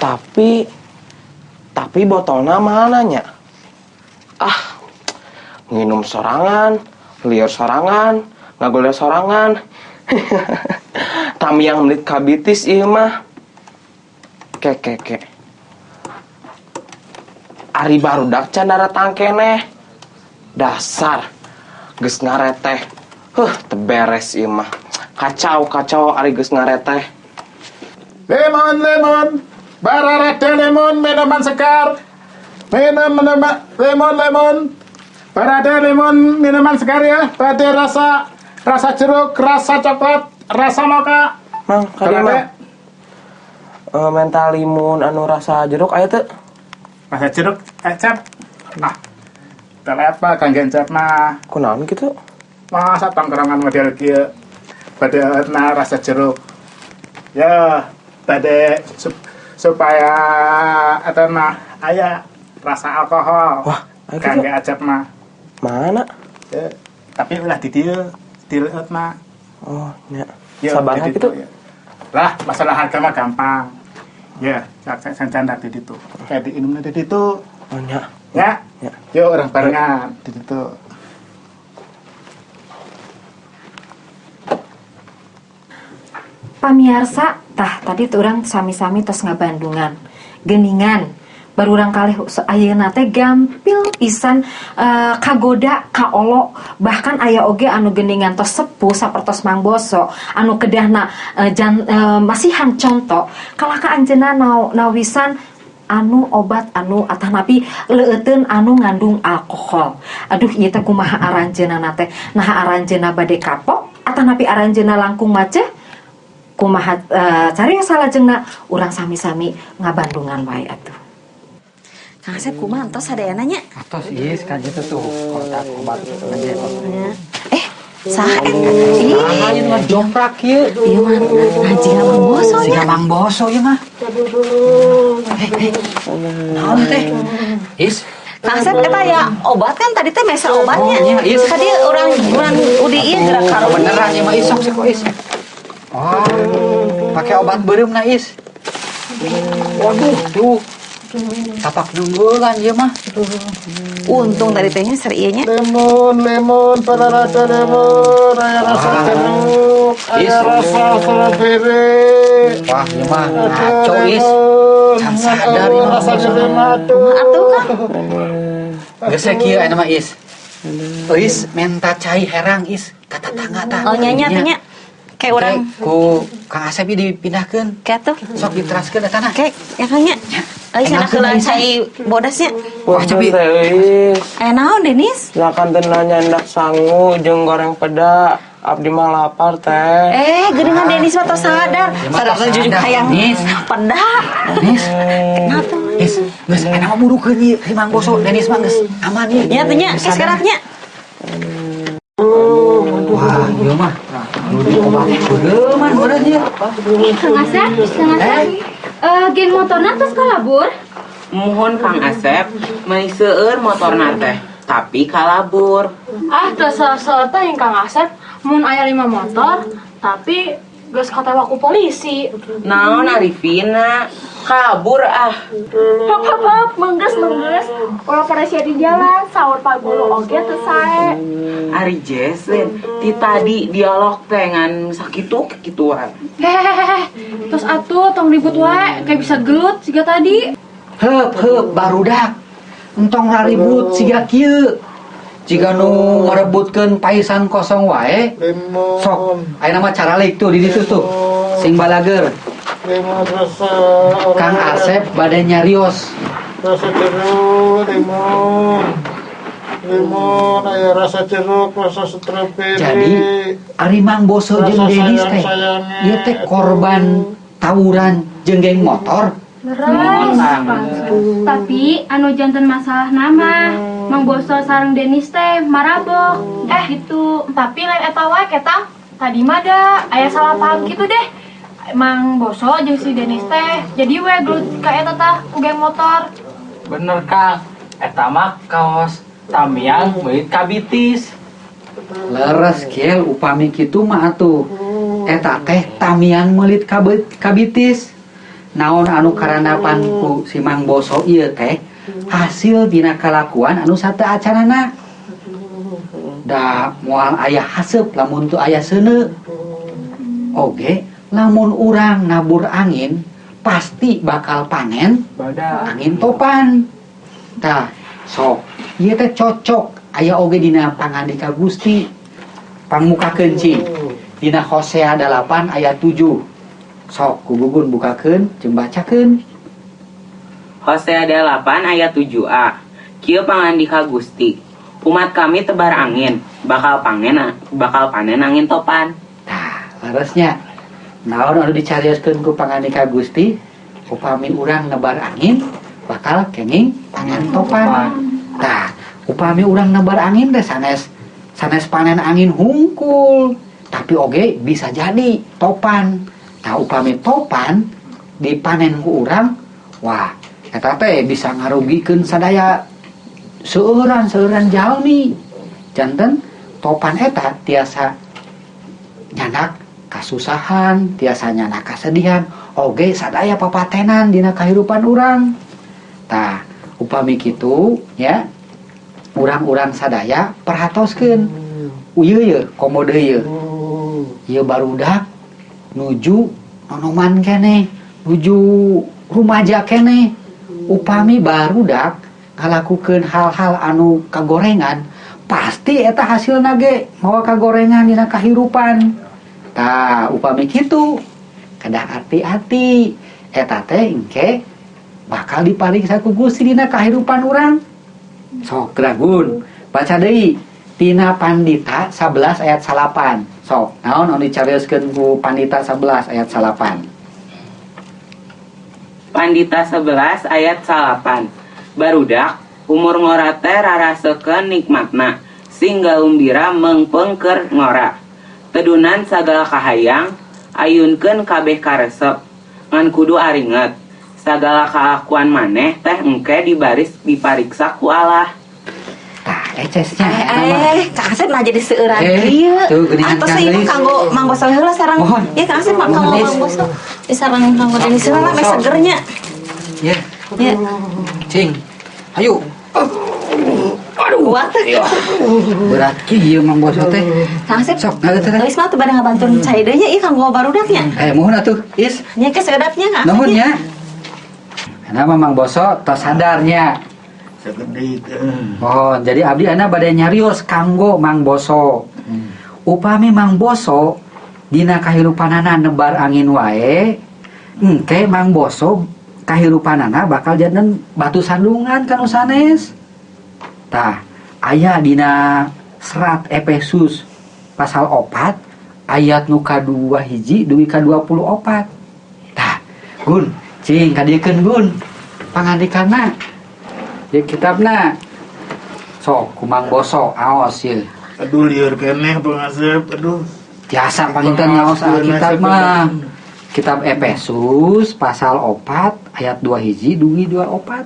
Tapi botolnya mananya? Nginum sorangan, liur sorangan, ngagolnya sorangan. Tami yang melit kabitis ieu mah. Kek. Ari barudak can daratang keneh. Dasar geus ngareteh. Teberes ieu mah. Kacau ari geus ngareteh. Lemon. Bararada lemon, minuman segar. Lemon. Barada lemon, minuman segar ya. Bade rasa jeruk, rasa coklat, rasa mocha. Mang, kali mah. Mental limun anu rasa jeruk aya teu? Rasa jeruk, Cep. Telet pak kangge Cep mah. Kunaon kitu? Masa tongkrongan model kieu. Bade rasa jeruk. Ya, bade supaya eta mah aya rasa alkohol. Wah, kangge Acep mah. Mana? Ya, tapi ulah di dieu mah. Oh, nya. Sabaraha kitu? Ya. Lah, masalah harga mah gampang. Ya, sancandak di ditu. Kayak diinumna di ditu. Oh, nya. Ya. Yo orang barengan di ditu. Pamiarsa, tadi tuh orang sami-sami tos ngabandungan, geningan. Baru orang kali ayeuna teh gampil pisan kagoda kaolo, bahkan aya oge anu geningan tos sepuh sapertos Mang Boso anu kedahna masihan contoh kalaka anjeunna nawisan anu obat anu atanapi leueteun anu ngandung alkohol. Aduh ieu teh kumaha aranjeunna teh? Nah aranjeunna bade kapok atanapi aranjeunna langkung macet? Kumaha cari salajengna urang sami-sami ngabandungan wae atuh. Kang Asep kumaha entos sadayana nya? Atos iis kan itu tuh kotak obat aja. Saha Ih, mah jongkrak ieu. Ieu mah ngaji Mang Boso nya. Siga Mang Boso ieu mah. Naon teh? Is Kang Asep eta ya obat kan tadi teh mesa obatnya. Tadi orang udi ieu gerak karo beneran ieu mah isok sih kok is. Oh, pakai obat beureum na is. Waduh, tuh. Tapak nunggulan ieu mah. Untung tadi tehnya seri ieu nya. Lemon, pada rasa lemon, aya rasa jeruk, aya rasa strawberry. Wah, ieu mah ngaco is. Can sadar ieu mah rasa jeruk Atuh kan. Geus kieu aya mah is. Is menta cai herang is. Kata tangga tah. Oh nya teh nya. Kayak orang ku Kang Asep dipindahkeun. kayak tuh. Sok diteraskeun eta nah. Kayak ya Kang nya. Euy sana keula cai bodasnya. Wah, cepi. Naon Denis? Silakan teh nanya ndak sangu jeung goreng peda. Abdi mah lapar teh. Geuningan Denis mah tos sadar. Sadar teh jujuk hayang peda. Denis. Kenapa? Is, geus aya mah burukeun ieu si Mang Boso. Denis mah geus aman ieu. Nya teh nya geus geraknya. Wah, ieu mah. Nu diobat beureum beureuh ieu. Kang Asep. Gen motorna tos kalabur. Mohon Kang Asep, meuli seueur motorna teh, tapi kalabur. Tos teh yang Kang Asep mun aya 5 motor, tapi geus katewa ku polisi. Naon Arifina? Kabur Hap, mengges. Ulah pada sia di jalan, saur Pak Guru oge teu sae. Ari Jesslyn, ti tadi dialog teh ngan sakitu kekituan. Hehehe. Terus atuh tong ribut wae, kayak bisa gelut siga tadi. Heup barudak. Entong raribut siga kieu. Jika nu ngarebutkeun paisan kosong wae, sok aya nama caralik tuh di ditu tuh. Sing balager. Lemon rasa Kang Asep bade nyarios. rasa jeruk, lemon, aya rasa jeruk, rasa strawberry. Jadi ari Mang Boso jeung Denis teh ieu teh korban tawuran jeung geng motor. Leres. Tapi anu janten masalah nama Mang Boso sareng Denis teh marabok. Gitu. Tapi lain eta wae ketang. Tadi mah da aya salah paham gitu deh. Mang Boso jeung si Denis teh jadi we gelut ka eta tah ku geng motor. Bener Kang, eta mah kaos tamiang meuli kabitis. Leres kieu upami kitu mah atuh. Eta teh tamiang meulit kabitis. naon anu karanapan ku si Mang Boso ieu teh hasil dina kalakuan anu sateu acanana. Da moal aya haseup lamun teu aya seuneu. Oge lamun urang nabur angin pasti bakal panen angin topan. Tah sok ieu teh cocok aya oge dina pangandika Gusti. Pangmukakeun cing dina Hosea 8 ayat 7. Sok ku Gugun bukakeun jeung bacakeun. Hosea 8 ayat 7a. Kieu pangandika Gusti, umat kami tebar angin, bakal panen angin topan. Tah, leresnya. Naon anu dicarioskeun ku pangandika Gusti, upami urang nebar angin, bakal kenging panen topan. Tah, upami urang nebar angin teh sanes panen angin hungkul, tapi oge bisa jadi topan. Nah, upami topan dipanen ku urang, wah, eta teh bisa ngarugikeun sadaya seueuran jalmi. Janten topan eta tiasa nyanak kasusahan, tiasa nyanak kasedihan, oge sadaya papatenan dina kahirupan urang. Tah, upami kitu ya, urang-urang sadaya perhatoskeun. Ieu ye komodo ye. Ieu barudak nuju nonoman kene, nuju rumaja kene. Upami barudak ngalakukeun hal-hal anu kagorengan, pasti eta hasilna ge mawa kagorengan dina kahirupan. Tah, upami kitu kada hati-hati, eta teh engke bakal dipariksa ku Gusti dina kahirupan urang. Sok Dragun, baca deui tina Pandita 11 ayat 8. Sok, naon anu dicarioskeun ku Pandita 11 ayat 8. Pandita 11 ayat 8. Barudak umur ngora teh rarasekeun nikmatna, sing gaumbira meungpeung ngora. Tedunan sagala kahayang, ayunkeun kabeh karesep, ngan kudu aringet. Sagala kalakuan maneh teh engke dipariksa ku Allah. Tah, ecesnya Kang Asep nah jadi seueuran kieu. Tuh geuningan Atos ieu kanggo Mang Boso heula sareng. Ya Kang Asep kanggo Mang Boso. Di sareng kanggo Denis heula mah segernya. Ya. Ya. Cing. Ayo. Kuat. Berat kieu Mang Boso teh. Kang Asep. Sok ngaeuteun teh. Geus mah teu bade ngabantuan cai deui nya ieu kanggo barudaknya. Mohon atuh, Is. Nya ke seudapnya Kang. Nuhun nya. Karena Mang Boso tos sadarnya. Sagedik. Oh, jadi abdi ana bade nyarios kanggo Mang Boso. Upami Mang Boso dina kahirupanana nebar angin wae, engke Mang Boso kahirupanana bakal janten batu sandungan kanu sanes. Tah, aya dina serat Efesus pasal 4 ayat nu ka-2 hiji duwi ka-24. Tah, Gun, cing kadiekeun Gun. Pangandikanna di kitabna. Sok ku Mang Boso aos ye. Aduh lieur keneh Bang Asep, aduh. Tiasa panginten ngaos Alkitab mah. Kitab Efesus pasal 4 ayat 2 hiji duwi 24.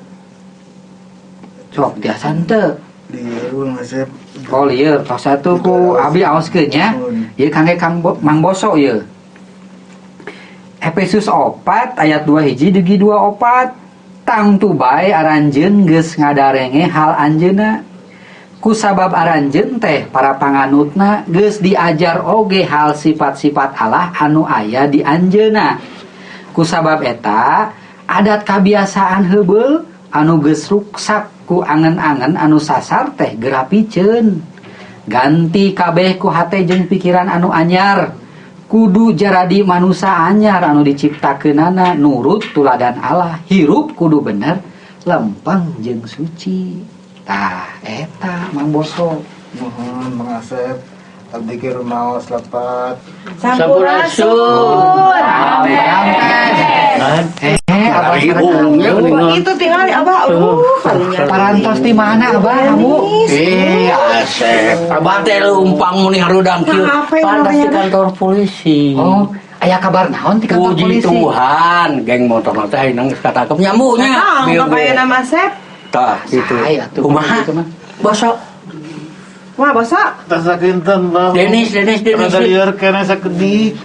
Sok tiasa henteu. Lieur Bang Asep. Oh lieur tos atuh ku abdi aoskeun nya. Ieu kangge Mang Boso ieu. Efesus 4 ayat 2 hiji dugi 24. Tang tu bae aranjeun geus ngadarenge hal anjeunna. Kusabab aranjeun teh para panganutna geus diajar oge hal sifat-sifat Allah anu aya di anjeunna. Kusabab eta adat kabiasaan heubeul anu geus ruksak ku angen-angen anu sasar teh gerapiceun. Ganti kabeh ku hate jeung pikiran anu anyar. Kudu jaradi manusia anyar anu diciptakeunana nurut tuladan Allah, hirup kudu bener, lempeng jeung suci. Tah, eta Mang Boso. Mohon Bang Asep, abdi ge rumaos lepat. Sampurasun. Abah Itu tinggal Abah. parantos di mana Abah kamu? Asep, abah teh lumpang muni harudang kieu. Pantas di kantor polisi. Oh, aya kabar naon di kantor Puji polisi? Tuhan, geng motor teh hainang geus katakep nyambunya. Nah, kayak nama Asep. Tah, gitu. Kumaha? Boso. Wah, Boso. Tas sakinten Bang. Denis. Rada lieur keneh sakedik.